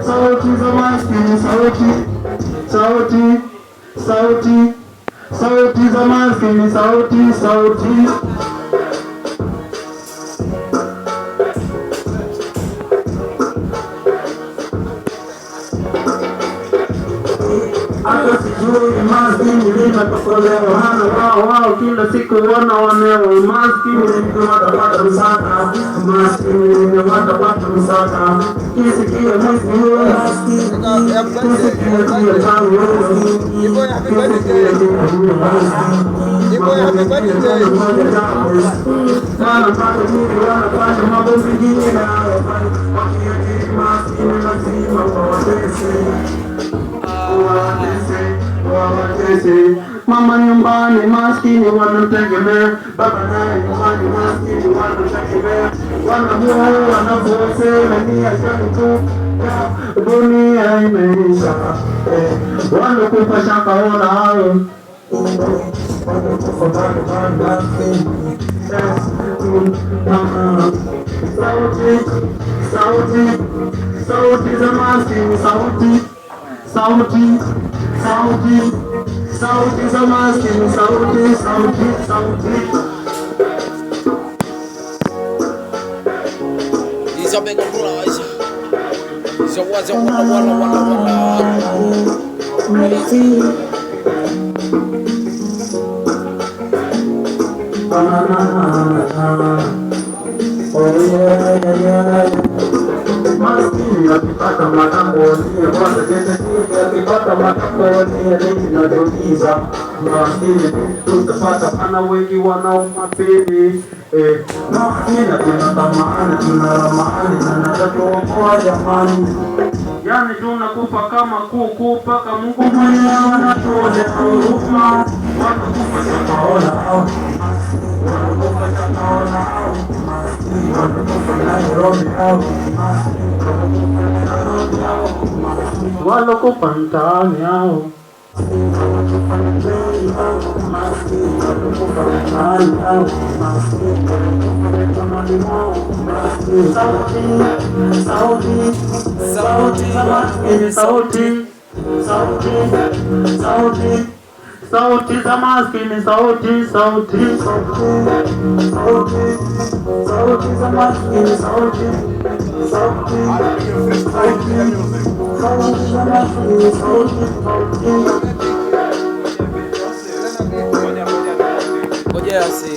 sauti za maskini, sauti za maskini, sauti. Hata sijui maskini linatokolewa, hana wao kila siku wanaonewa. Maskini watapata msaka, maskini watapata msaka. Kisikia maskini kisikia kia tangu wanapata nini, wanapata mambo mengine na wakiajiri maskini lazima wawatese. Mama nyumbani maskini wanamtegemea, baba naye nyumbani maskini wanamtegemea. Wanamuoa wanavyosema ni ajali tu, dunia imeisha. Wanakupa shaka ona hayo sauti za maskini, sauti za maskini, sauti. Isa bega pula Isa. Isa waza wala. Oh yeah. Maskini akipata matangoni, akipata matangoni zinatuliza. Maskini tutapata pana wengi wanaomapili. Maskini tunatamani, tunaramani na natatuokoa jamani. Yani tunakufa kama kuku paka Mungu mwenyewe anatuone huruma. Wanakufa shakaona walokufa mtaani hao. Sauti za maskini, sauti za maskini, sauti. Ngoja si